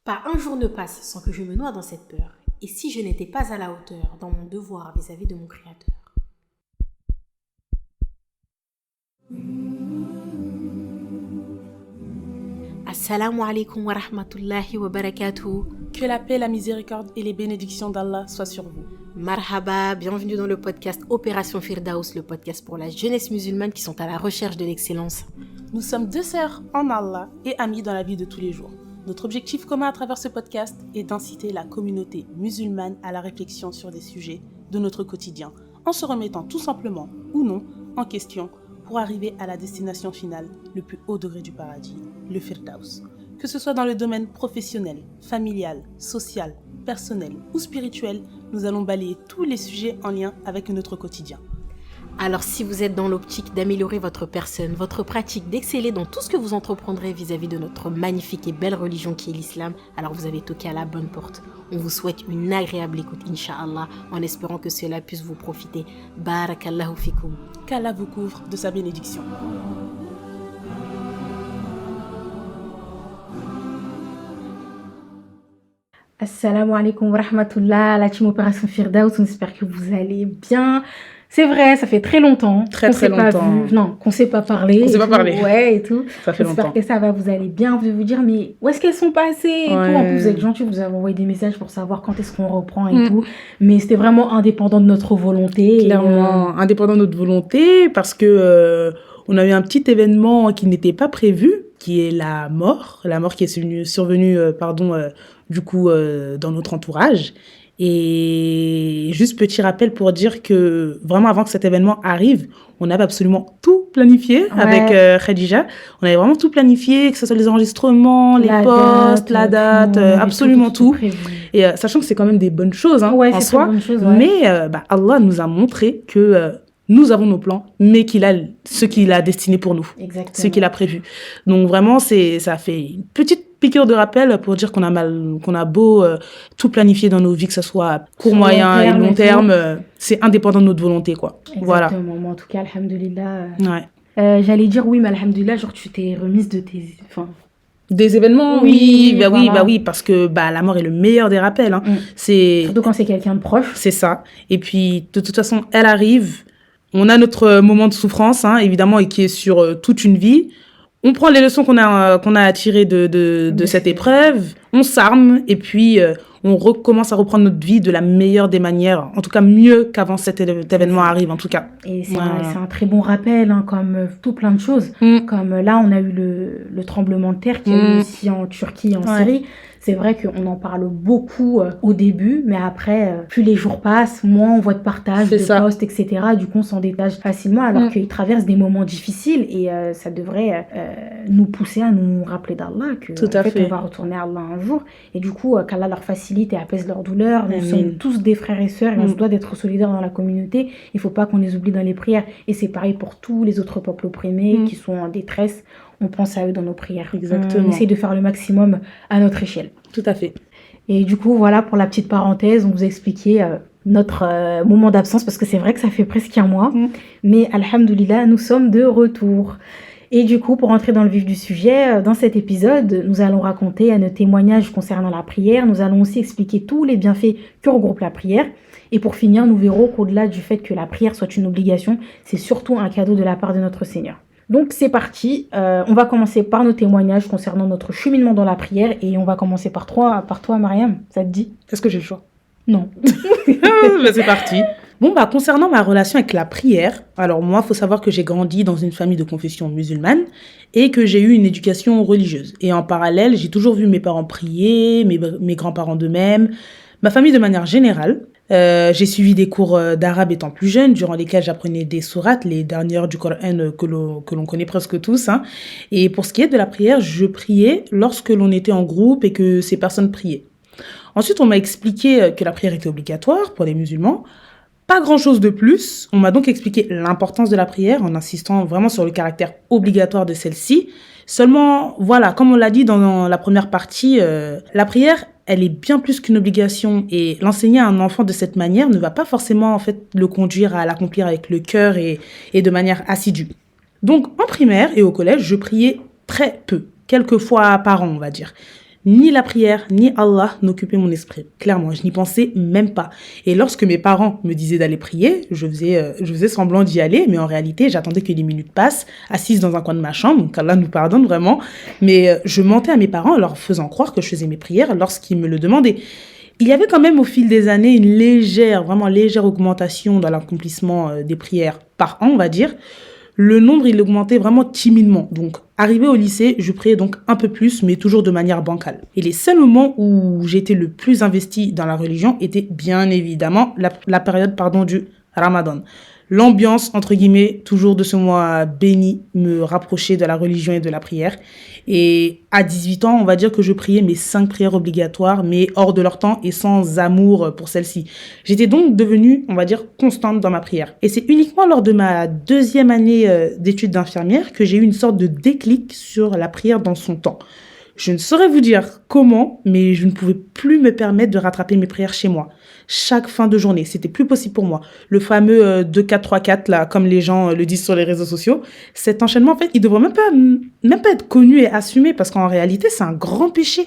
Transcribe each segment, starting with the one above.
Pas un jour ne passe sans que je me noie dans cette peur. Et si je n'étais pas à la hauteur dans mon devoir vis-à-vis de mon Créateur? Assalamu alaikum wa rahmatullahi wa barakatuh. Que la paix, la miséricorde et les bénédictions d'Allah soient sur vous. Marhaba, bienvenue dans le podcast Opération Firdaus, le podcast pour la jeunesse musulmane qui sont à la recherche de l'excellence. Nous sommes deux sœurs en Allah et amies dans la vie de tous les jours. Notre objectif commun à travers ce podcast est d'inciter la communauté musulmane à la réflexion sur des sujets de notre quotidien, en se remettant tout simplement ou non en question pour arriver à la destination finale, le plus haut degré du paradis, le Firdaus. Que ce soit dans le domaine professionnel, familial, social, personnel ou spirituel, nous allons balayer tous les sujets en lien avec notre quotidien. Alors si vous êtes dans l'optique d'améliorer votre personne, votre pratique, d'exceller dans tout ce que vous entreprendrez vis-à-vis de notre magnifique et belle religion qui est l'islam, alors vous avez toqué à la bonne porte. On vous souhaite une agréable écoute, Inch'Allah, en espérant que cela puisse vous profiter. Barakallahu fikum. Qu'Allah vous couvre de sa bénédiction. Assalamu alaikum wa rahmatullah, la team Opération Firdaus, on espère que vous allez bien. C'est vrai, ça fait très longtemps Très longtemps. Qu'on ne s'est pas parlé. On ne s'est pas parlé. Ouais, et tout. Ça fait longtemps. J'espère que ça va, vous allez bien. Je vais vous dire, mais où est-ce qu'elles sont passées et tout. En plus, vous êtes gentils, vous avez envoyé des messages pour savoir quand est-ce qu'on reprend et tout. Mais c'était vraiment indépendant de notre volonté. Clairement, indépendant de notre volonté, parce que on a eu un petit événement qui n'était pas prévu, qui est la mort qui est survenue dans notre entourage. Et juste petit rappel pour dire que vraiment avant que cet événement arrive, on avait absolument tout planifié avec Khadija. On avait vraiment tout planifié, que ce soit les enregistrements, les posts, la date, absolument tout. Et sachant que c'est quand même des bonnes choses en soi. Mais Allah nous a montré que nous avons nos plans, mais qu'il a ce qu'il a destiné pour nous. Exactement. Ce qu'il a prévu. Donc vraiment, ça fait une petite piqûre de rappel pour dire qu'on a beau tout planifier dans nos vies, que ce soit à court, moyen et long terme, c'est indépendant de notre volonté, quoi. Exactement. Voilà. Mais en tout cas, alhamdoulilah. Ouais. J'allais dire oui, mais alhamdoulilah, genre tu t'es remise de tes... Des événements, oui, parce que la mort est le meilleur des rappels. Surtout quand c'est quelqu'un de proche. C'est ça. Et puis, de toute façon, elle arrive. On a notre moment de souffrance, évidemment, et qui est sur toute une vie. On prend les leçons qu'on a tirées de cette épreuve, on s'arme, et puis on recommence à reprendre notre vie de la meilleure des manières, en tout cas mieux qu'avant cet événement arrive, en tout cas. Et c'est un très bon rappel, comme tout plein de choses. Comme là, on a eu le tremblement de terre qui a eu aussi en Turquie, en Syrie. C'est vrai qu'on en parle beaucoup au début, mais après, plus les jours passent, moins on voit de partage, posts, etc. Du coup, on s'en détache facilement, alors qu'ils traversent des moments difficiles et ça devrait nous pousser à nous rappeler d'Allah, on va retourner à Allah un jour. Et du coup, qu'Allah leur facilite et apaise leur douleur. Nous sommes tous des frères et sœurs et on se doit d'être solidaires dans la communauté. Il ne faut pas qu'on les oublie dans les prières. Et c'est pareil pour tous les autres peuples opprimés qui sont en détresse. On pense à eux dans nos prières. Exactement. On essaie de faire le maximum à notre échelle. Tout à fait. Et du coup, voilà, pour la petite parenthèse, on vous a expliqué notre moment d'absence, parce que c'est vrai que ça fait presque un mois. Mais alhamdoulilah, nous sommes de retour. Et du coup, pour entrer dans le vif du sujet, dans cet épisode, nous allons raconter nos témoignages concernant la prière. Nous allons aussi expliquer tous les bienfaits que regroupe la prière. Et pour finir, nous verrons qu'au-delà du fait que la prière soit une obligation, c'est surtout un cadeau de la part de notre Seigneur. Donc c'est parti, on va commencer par nos témoignages concernant notre cheminement dans la prière et on va commencer par toi Mariam, ça te dit? Est-ce que j'ai le choix? Non. C'est parti. Bon, concernant ma relation avec la prière, alors moi, il faut savoir que j'ai grandi dans une famille de confession musulmane et que j'ai eu une éducation religieuse. Et en parallèle, j'ai toujours vu mes parents prier, mes grands-parents de même, ma famille de manière générale. J'ai suivi des cours d'arabe étant plus jeune, durant lesquels j'apprenais des sourates, les dernières du Coran que l'on connaît presque tous. Et pour ce qui est de la prière, je priais lorsque l'on était en groupe et que ces personnes priaient. Ensuite, on m'a expliqué que la prière était obligatoire pour les musulmans. Pas grand-chose de plus. On m'a donc expliqué l'importance de la prière en insistant vraiment sur le caractère obligatoire de celle-ci. Seulement, voilà, comme on l'a dit dans la première partie, la prière, elle est bien plus qu'une obligation et l'enseigner à un enfant de cette manière ne va pas forcément en fait le conduire à l'accomplir avec le cœur et de manière assidue. Donc en primaire et au collège, je priais très peu, quelques fois par an on va dire. Ni la prière, ni Allah n'occupaient mon esprit. Clairement, je n'y pensais même pas. Et lorsque mes parents me disaient d'aller prier, je faisais semblant d'y aller, mais en réalité, j'attendais que les minutes passent, assise dans un coin de ma chambre, donc Allah nous pardonne vraiment. Mais je mentais à mes parents en leur faisant croire que je faisais mes prières lorsqu'ils me le demandaient. Il y avait quand même au fil des années une vraiment légère augmentation dans l'accomplissement des prières par an, on va dire. Le nombre, il augmentait vraiment timidement. Donc, arrivé au lycée, je priais donc un peu plus, mais toujours de manière bancale. Et les seuls moments où j'étais le plus investi dans la religion étaient bien évidemment la période du Ramadan. L'ambiance, entre guillemets, toujours de ce mois béni, me rapprochait de la religion et de la prière. Et à 18 ans, on va dire que je priais mes 5 prières obligatoires, mais hors de leur temps et sans amour pour celles-ci. J'étais donc devenue, on va dire, constante dans ma prière. Et c'est uniquement lors de ma 2e année d'études d'infirmière que j'ai eu une sorte de déclic sur la prière dans son temps. Je ne saurais vous dire comment, mais je ne pouvais plus me permettre de rattraper mes prières chez moi. Chaque fin de journée, c'était plus possible pour moi. Le fameux 2-4-3-4, là, comme les gens le disent sur les réseaux sociaux, cet enchaînement, en fait, il devrait même pas être connu et assumé, parce qu'en réalité, c'est un grand péché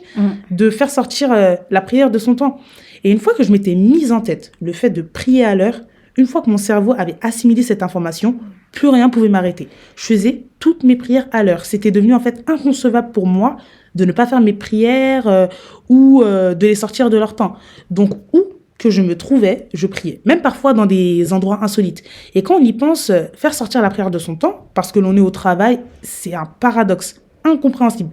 de faire sortir la prière de son temps. Et une fois que je m'étais mise en tête le fait de prier à l'heure, une fois que mon cerveau avait assimilé cette information, plus rien pouvait m'arrêter. Je faisais toutes mes prières à l'heure. C'était devenu en fait inconcevable pour moi de ne pas faire mes prières ou de les sortir de leur temps. Donc, où que je me trouvais, je priais. Même parfois dans des endroits insolites. Et quand on y pense, faire sortir la prière de son temps, parce que l'on est au travail, c'est un paradoxe incompréhensible.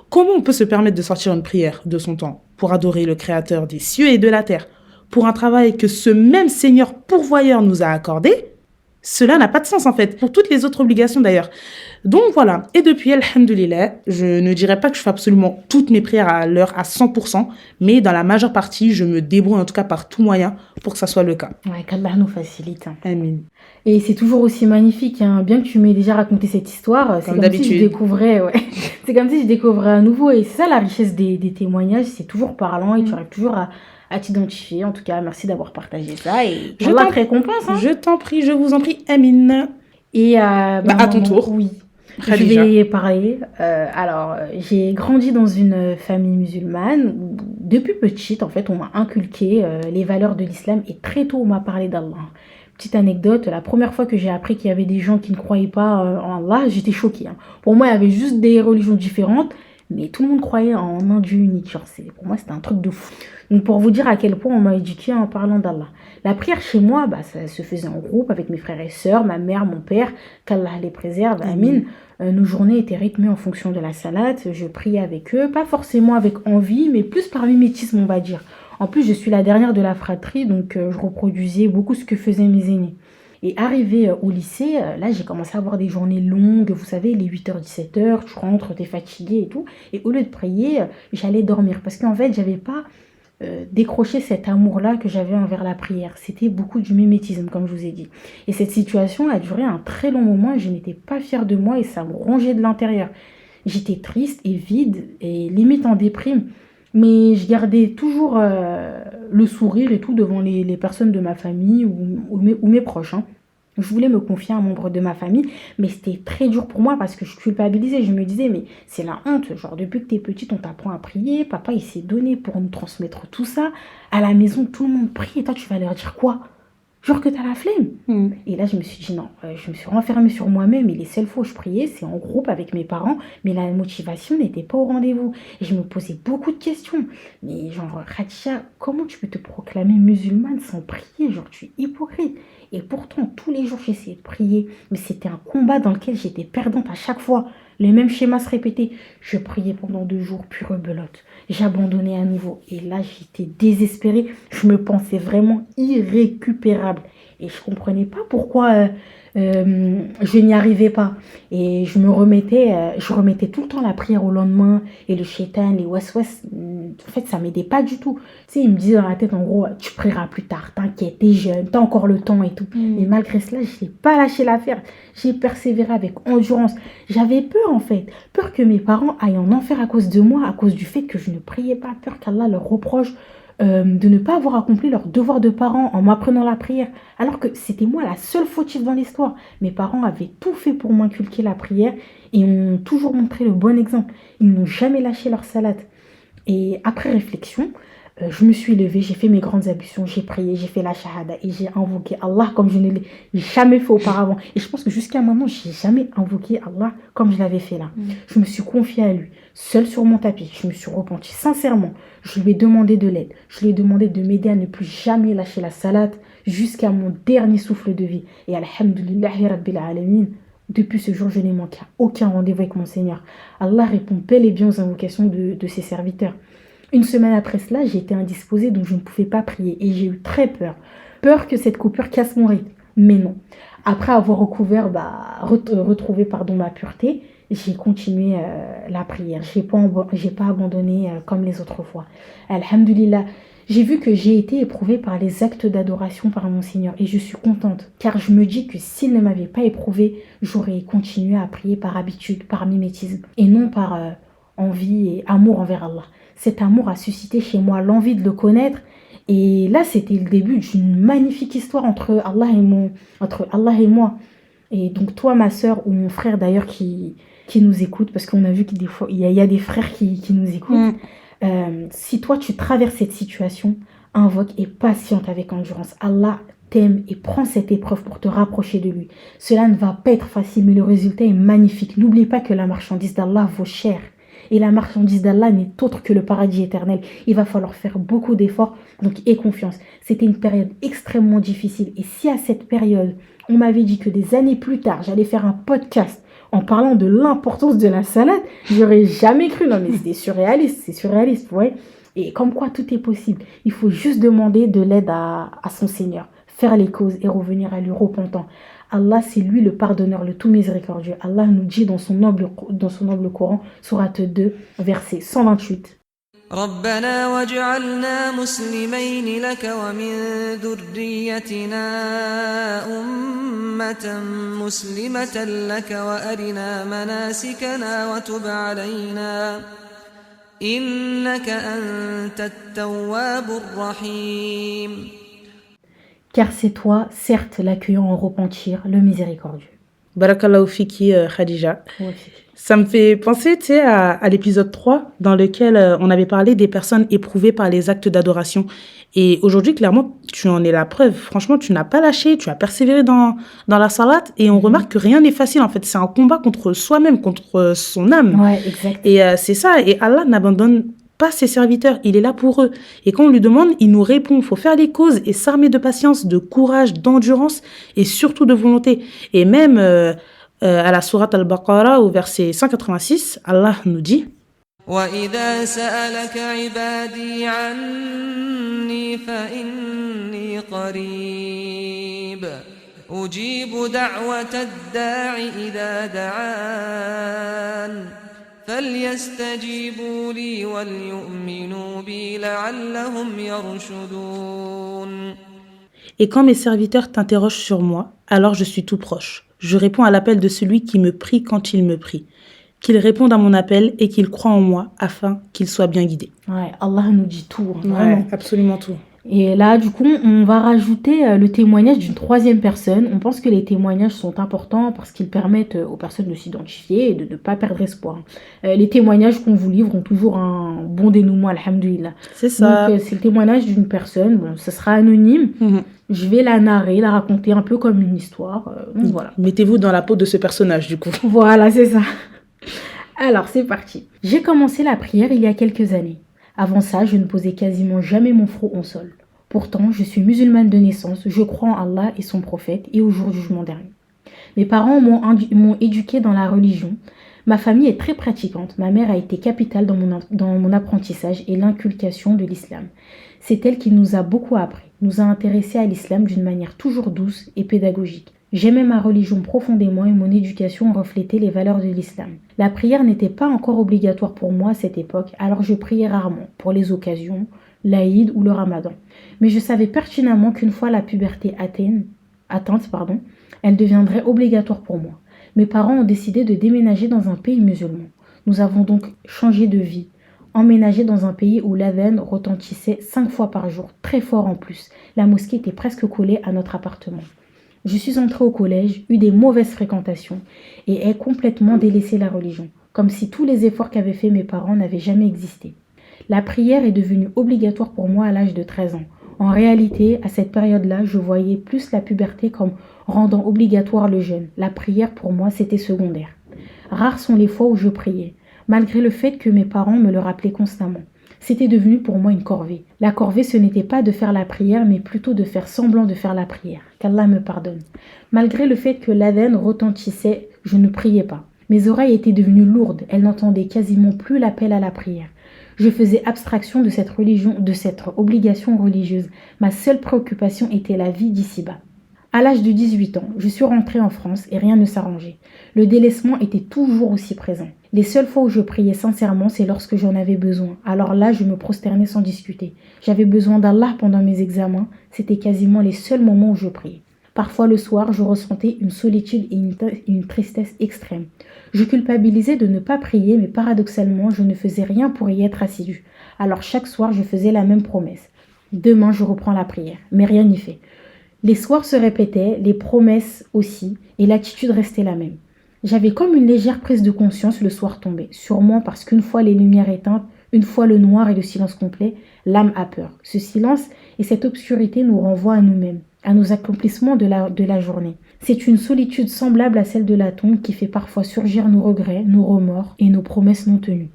Comment on peut se permettre de sortir une prière de son temps pour adorer le Créateur des cieux et de la terre, pour un travail que ce même Seigneur pourvoyeur nous a accordé? Cela n'a pas de sens en fait, pour toutes les autres obligations d'ailleurs. Donc voilà, et depuis, alhamdoulilah, je ne dirais pas que je fais absolument toutes mes prières à l'heure à 100%, mais dans la majeure partie, je me débrouille en tout cas par tout moyen pour que ça soit le cas. Ouais, qu'Allah nous facilite. Amin. Et c'est toujours aussi magnifique, hein. Bien que tu m'aies déjà raconté cette histoire, c'est comme si je découvrais, c'est comme si je découvrais à nouveau, et c'est ça la richesse des témoignages, c'est toujours parlant, et tu arrives toujours à t'identifier. En tout cas, merci d'avoir partagé ça, et Allah te récompense. Hein. Je t'en prie, je vous en prie, Amin. Et à ton tour. Oui. Khadija. Je vais parler. Alors, j'ai grandi dans une famille musulmane où, depuis petite, en fait, on m'a inculqué les valeurs de l'islam et très tôt, on m'a parlé d'Allah. Petite anecdote, la première fois que j'ai appris qu'il y avait des gens qui ne croyaient pas en Allah, j'étais choquée. Hein. Pour moi, il y avait juste des religions différentes, mais tout le monde croyait en un Dieu unique. Genre, pour moi, c'était un truc de fou. Donc, pour vous dire à quel point on m'a éduquée en parlant d'Allah. La prière chez moi, ça se faisait en groupe avec mes frères et sœurs, ma mère, mon père, qu'Allah les préserve, amin. Nos journées étaient rythmées en fonction de la salade. Je priais avec eux, pas forcément avec envie, mais plus par mimétisme, on va dire. En plus, je suis la dernière de la fratrie, donc je reproduisais beaucoup ce que faisaient mes aînés. Et arrivé au lycée, là, j'ai commencé à avoir des journées longues, vous savez, les 8h, 17h, tu rentres, t'es fatigué et tout. Et au lieu de prier, j'allais dormir parce qu'en fait, j'avais pas décroché cet amour-là que j'avais envers la prière. C'était beaucoup du mimétisme, comme je vous ai dit. Et cette situation a duré un très long moment et je n'étais pas fière de moi et ça me rongeait de l'intérieur. J'étais triste et vide et limite en déprime. Mais je gardais toujours le sourire et tout devant les personnes de ma famille ou mes proches. Hein. Je voulais me confier à un membre de ma famille, mais c'était très dur pour moi parce que je culpabilisais. Je me disais, mais c'est la honte. Genre, depuis que t'es petite, on t'apprend à prier. Papa, il s'est donné pour nous transmettre tout ça. À la maison, tout le monde prie et toi, tu vas leur dire quoi? Genre que t'as la flemme. Et là, je me suis dit non, je me suis renfermée sur moi-même et les seules fois où je priais, c'est en groupe avec mes parents, mais la motivation n'était pas au rendez-vous. Et je me posais beaucoup de questions. Mais genre, Khadija, comment tu peux te proclamer musulmane sans prier? Genre, tu es hypocrite. Et pourtant, tous les jours, j'essayais de prier. Mais c'était un combat dans lequel j'étais perdante à chaque fois. Le même schéma se répétait. Je priais pendant 2 jours, puis rebelote. J'abandonnais à nouveau. Et là, j'étais désespérée. Je me pensais vraiment irrécupérable. Et je comprenais pas pourquoi je n'y arrivais pas. Et je remettais tout le temps la prière au lendemain. Et le shaitan, les waswas, en fait, ça m'aidait pas du tout. Tu sais, il me disait dans la tête, en gros, tu prieras plus tard, t'inquiète, t'es jeune, t'as encore le temps et tout. Et malgré cela, je n'ai pas lâché l'affaire. J'ai persévéré avec endurance. J'avais peur, en fait. Peur que mes parents aillent en enfer à cause de moi, à cause du fait que je ne priais pas. Peur qu'Allah leur reproche de ne pas avoir accompli leur devoir de parents en m'apprenant la prière, alors que c'était moi la seule fautive dans l'histoire. Mes parents avaient tout fait pour m'inculquer la prière et ont toujours montré le bon exemple. Ils n'ont jamais lâché leur salade. Et après réflexion, je me suis levée, j'ai fait mes grandes ablutions, j'ai prié, j'ai fait la shahada et j'ai invoqué Allah comme je ne l'ai jamais fait auparavant. Et je pense que jusqu'à maintenant, je n'ai jamais invoqué Allah comme je l'avais fait là. Je me suis confiée à lui, seule sur mon tapis. Je me suis repentie sincèrement. Je lui ai demandé de l'aide. Je lui ai demandé de m'aider à ne plus jamais lâcher la salate jusqu'à mon dernier souffle de vie. Et alhamdulillahi rabbil alamin, depuis ce jour, je n'ai manqué à aucun rendez-vous avec mon Seigneur. Allah répond bel et bien aux invocations de ses serviteurs. Une semaine après cela, j'étais indisposée, donc je ne pouvais pas prier. Et j'ai eu très peur. Peur que cette coupure casse mon rythme. Mais non. Après avoir retrouvé ma pureté, j'ai continué la prière. J'ai pas abandonné comme les autres fois. Alhamdulillah. J'ai vu que j'ai été éprouvée par les actes d'adoration par mon Seigneur. Et je suis contente. Car je me dis que s'il ne m'avait pas éprouvée, j'aurais continué à prier par habitude, par mimétisme. Et non par envie et amour envers Allah. Cet amour a suscité chez moi l'envie de le connaître. Et là, c'était le début d'une magnifique histoire entre Allah et moi. Et donc toi, ma sœur, ou mon frère d'ailleurs qui nous écoute, parce qu'on a vu qu'il y a des frères qui nous écoutent. Si toi, tu traverses cette situation, invoque et patiente avec endurance. Allah t'aime et prend cette épreuve pour te rapprocher de lui. Cela ne va pas être facile, mais le résultat est magnifique. N'oublie pas que la marchandise d'Allah vaut cher. Et la marchandise d'Allah n'est autre que le paradis éternel. Il va falloir faire beaucoup d'efforts, donc aie confiance. C'était une période extrêmement difficile. Et si à cette période, on m'avait dit que des années plus tard, j'allais faire un podcast en parlant de l'importance de la salade, j'aurais jamais cru. Non mais c'est surréaliste, ouais. Et comme quoi tout est possible. Il faut juste demander de l'aide à son Seigneur, faire les causes et revenir à lui repentant. Allah, c'est lui le pardonneur, le tout miséricordieux. Allah nous dit dans son noble Coran, sourate 2, verset 128. ربنا واجعلنا مسلمين لك ومن ذريتنا أمة مسلمة لك وأرنا مناسكنا وتب علينا إنك أنت التواب الرحيم. Car c'est toi, certes, l'accueillant en repentir, le miséricordieux. Barakallahu fiki, Khadija. Ouais. Ça me fait penser, tu sais, à l'épisode 3, dans lequel on avait parlé des personnes éprouvées par les actes d'adoration. Et aujourd'hui, clairement, tu en es la preuve. Franchement, tu n'as pas lâché, tu as persévéré dans la salate. Et on remarque que rien n'est facile, en fait. C'est un combat contre soi-même, contre son âme. Ouais, exact. Et c'est ça. Et Allah n'abandonne pas ses serviteurs, il est là pour eux. Et quand on lui demande, il nous répond. Il faut faire les causes et s'armer de patience, de courage, d'endurance et surtout de volonté. Et même à la sourate Al-Baqarah, au verset 186, Allah nous dit وَإِذَا سَأَلَكَ عِبَادِي عَنِّي فَإِنِّي قَرِيبٌ أُجِيبُ دَعْوَةَ الدَّاعِ إِذَا دَعَانِ فَلْيَسْتَجِيبُوا لِي وَلْيُؤْمِنُوا بِي لَعَلَّهُمْ يَرْشُدُونَ. Et quand mes serviteurs t'interrogent sur moi, alors je suis tout proche. Je réponds à l'appel de celui qui me prie quand il me prie. Qu'il réponde à mon appel et qu'il croie en moi afin qu'il soit bien guidé. Ouais, Allah nous dit tout, vraiment. Ouais, absolument tout. Et là, du coup, on va rajouter le témoignage d'une troisième personne. On pense que les témoignages sont importants parce qu'ils permettent aux personnes de s'identifier et de ne pas perdre espoir. Les témoignages qu'on vous livre ont toujours un bon dénouement, alhamdoulilah. C'est ça. Donc, c'est le témoignage d'une personne. Bon, ce sera anonyme. Je vais la narrer, la raconter un peu comme une histoire. Donc, voilà. Mettez-vous dans la peau de ce personnage, du coup. Voilà, c'est ça. Alors, c'est parti. J'ai commencé la prière il y a quelques années. Avant ça, je ne posais quasiment jamais mon front au sol. Pourtant, je suis musulmane de naissance, je crois en Allah et son prophète et au jour du jugement dernier. Mes parents m'ont éduquée dans la religion. Ma famille est très pratiquante. Ma mère a été capitale dans mon apprentissage et l'inculcation de l'islam. C'est elle qui nous a beaucoup appris, nous a intéressés à l'islam d'une manière toujours douce et pédagogique. J'aimais ma religion profondément et mon éducation reflétait les valeurs de l'islam. La prière n'était pas encore obligatoire pour moi à cette époque, alors je priais rarement, pour les occasions, l'Aïd ou le Ramadan. Mais je savais pertinemment qu'une fois la puberté atteinte, elle deviendrait obligatoire pour moi. Mes parents ont décidé de déménager dans un pays musulman. Nous avons donc changé de vie, emménagé dans un pays où l'adhan retentissait 5 fois par jour, très fort en plus. La mosquée était presque collée à notre appartement. Je suis entrée au collège, eu des mauvaises fréquentations et ai complètement délaissé la religion, comme si tous les efforts qu'avaient fait mes parents n'avaient jamais existé. La prière est devenue obligatoire pour moi à l'âge de 13 ans. En réalité, à cette période-là, je voyais plus la puberté comme rendant obligatoire le jeûne. La prière, pour moi, c'était secondaire. Rares sont les fois où je priais, malgré le fait que mes parents me le rappelaient constamment. C'était devenu pour moi une corvée. La corvée, ce n'était pas de faire la prière, mais plutôt de faire semblant de faire la prière. Qu'Allah me pardonne. Malgré le fait que l'adhan retentissait, je ne priais pas. Mes oreilles étaient devenues lourdes, elles n'entendaient quasiment plus l'appel à la prière. Je faisais abstraction de cette religion, de cette obligation religieuse. Ma seule préoccupation était la vie d'ici-bas. À l'âge de 18 ans, je suis rentrée en France et rien ne s'arrangeait. Le délaissement était toujours aussi présent. Les seules fois où je priais sincèrement, c'est lorsque j'en avais besoin. Alors là, je me prosternais sans discuter. J'avais besoin d'Allah pendant mes examens. C'était quasiment les seuls moments où je priais. Parfois le soir, je ressentais une solitude et une tristesse extrême. Je culpabilisais de ne pas prier, mais paradoxalement, je ne faisais rien pour y être assidue. Alors chaque soir, je faisais la même promesse. Demain, je reprends la prière. Mais rien n'y fait. Les soirs se répétaient, les promesses aussi, et l'attitude restait la même. J'avais comme une légère prise de conscience le soir tombé, sûrement parce qu'une fois les lumières éteintes, une fois le noir et le silence complet, l'âme a peur. Ce silence et cette obscurité nous renvoient à nous-mêmes, à nos accomplissements de la journée. C'est une solitude semblable à celle de la tombe qui fait parfois surgir nos regrets, nos remords et nos promesses non tenues.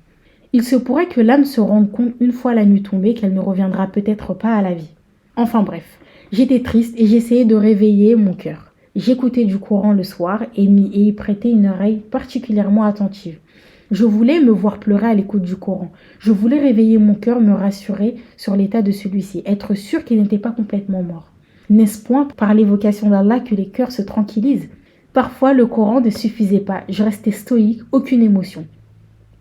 Il se pourrait que l'âme se rende compte une fois la nuit tombée qu'elle ne reviendra peut-être pas à la vie. Enfin bref, j'étais triste et j'essayais de réveiller mon cœur. J'écoutais du Coran le soir et y prêtais une oreille particulièrement attentive. Je voulais me voir pleurer à l'écoute du Coran. Je voulais réveiller mon cœur, me rassurer sur l'état de celui-ci, être sûr qu'il n'était pas complètement mort. N'est-ce point par l'évocation d'Allah que les cœurs se tranquillisent? Parfois, le Coran ne suffisait pas. Je restais stoïque, aucune émotion.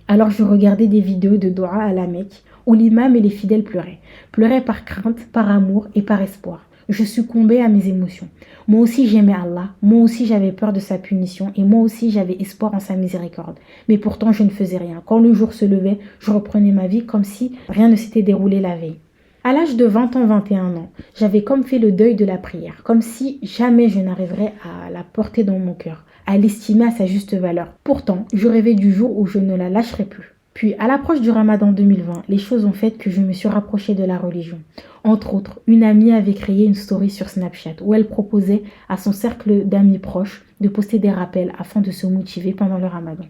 Alors je regardais des vidéos de Dua à la Mecque où l'imam et les fidèles pleuraient. Pleuraient par crainte, par amour et par espoir. Je succombais à mes émotions. Moi aussi j'aimais Allah, moi aussi j'avais peur de sa punition et moi aussi j'avais espoir en sa miséricorde. Mais pourtant je ne faisais rien. Quand le jour se levait, je reprenais ma vie comme si rien ne s'était déroulé la veille. À l'âge de 20 ans, 21 ans, j'avais comme fait le deuil de la prière, comme si jamais je n'arriverais à la porter dans mon cœur, à l'estimer à sa juste valeur. Pourtant, je rêvais du jour où je ne la lâcherais plus. Puis, à l'approche du Ramadan 2020, les choses ont fait que je me suis rapprochée de la religion. Entre autres, une amie avait créé une story sur Snapchat où elle proposait à son cercle d'amis proches de poster des rappels afin de se motiver pendant le Ramadan.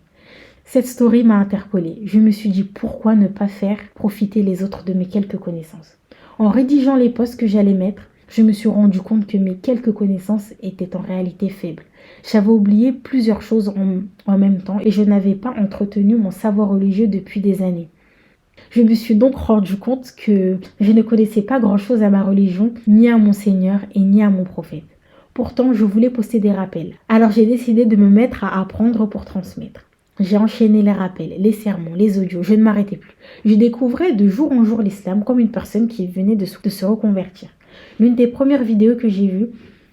Cette story m'a interpellée. Je me suis dit pourquoi ne pas faire profiter les autres de mes quelques connaissances. En rédigeant les posts que j'allais mettre, je me suis rendu compte que mes quelques connaissances étaient en réalité faibles. J'avais oublié plusieurs choses en même temps et je n'avais pas entretenu mon savoir religieux depuis des années. Je me suis donc rendu compte que je ne connaissais pas grand-chose à ma religion, ni à mon Seigneur et ni à mon prophète. Pourtant, je voulais poster des rappels. Alors j'ai décidé de me mettre à apprendre pour transmettre. J'ai enchaîné les rappels, les sermons, les audios, je ne m'arrêtais plus. Je découvrais de jour en jour l'islam comme une personne qui venait de se reconvertir. L'une des premières vidéos que j'ai vues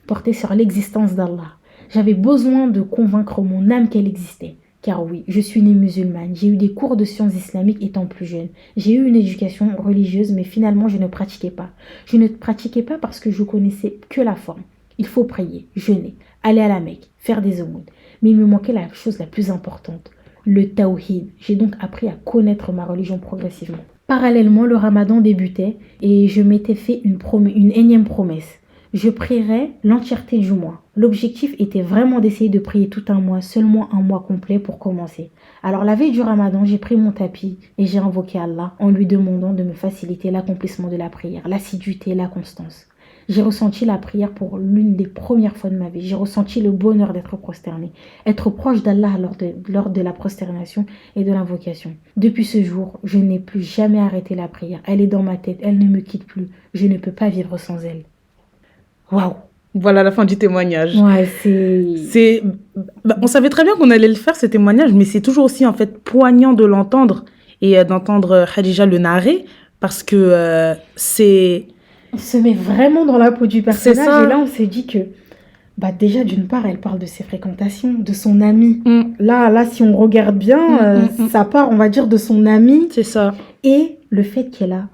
portait sur l'existence d'Allah. J'avais besoin de convaincre mon âme qu'elle existait. Car oui, je suis née musulmane, j'ai eu des cours de sciences islamiques étant plus jeune. J'ai eu une éducation religieuse, mais finalement je ne pratiquais pas. Je ne pratiquais pas parce que je connaissais que la forme. Il faut prier, jeûner, aller à la Mecque, faire des aumônes. Mais il me manquait la chose la plus importante, le tawhid. J'ai donc appris à connaître ma religion progressivement. Parallèlement, le Ramadan débutait et je m'étais fait une énième promesse. Je prierai l'entièreté du mois. L'objectif était vraiment d'essayer de prier tout un mois, seulement un mois complet pour commencer. Alors la veille du Ramadan, j'ai pris mon tapis et j'ai invoqué Allah en lui demandant de me faciliter l'accomplissement de la prière, l'assiduité, la constance. J'ai ressenti la prière pour l'une des premières fois de ma vie. J'ai ressenti le bonheur d'être prosterné, être proche d'Allah lors de la prosternation et de l'invocation. Depuis ce jour, je n'ai plus jamais arrêté la prière. Elle est dans ma tête, elle ne me quitte plus. Je ne peux pas vivre sans elle. Waouh! Voilà la fin du témoignage. Ouais, on savait très bien qu'on allait le faire, ce témoignage, mais c'est toujours aussi en fait poignant de l'entendre et d'entendre Khadija le narrer parce que c'est... On se met vraiment dans la peau du personnage. C'est ça. Et là, on s'est dit que, déjà, d'une part, elle parle de ses fréquentations, de son ami. Là, si on regarde bien, ça part, on va dire, de son ami. C'est ça. Et le fait qu'elle a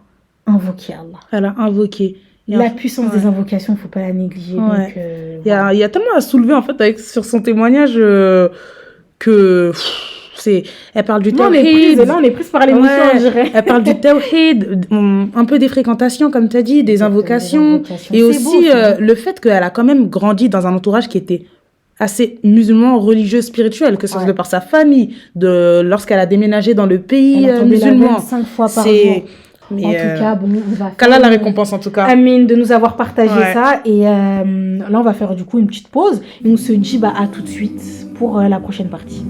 invoqué Allah. Elle a invoqué. La puissance des invocations, il ne faut pas la négliger. Ouais. Donc, il y a tellement à soulever, en fait, sur son témoignage que elle parle du Non, on est tawhid. plus, là, on est plus par l'émission, Ouais, je dirais. elle parle du tawhid, un peu des fréquentations, comme tu as dit, des invocations. Et C'est aussi beau, c'est beau. le fait qu'elle a quand même grandi dans un entourage qui était assez musulman, religieux, spirituel, que ce soit Ouais. de par sa famille, lorsqu'elle a déménagé dans le pays Elle attendait la musulman. veine 5 fois par C'est- jour. Mais, En tout cas, bon, on va qu'Allah faire la une- récompense en tout cas. Amine de nous avoir partagé Ouais. ça. Et là, on va faire du coup une petite pause. Et on se dit à tout de suite pour la prochaine partie.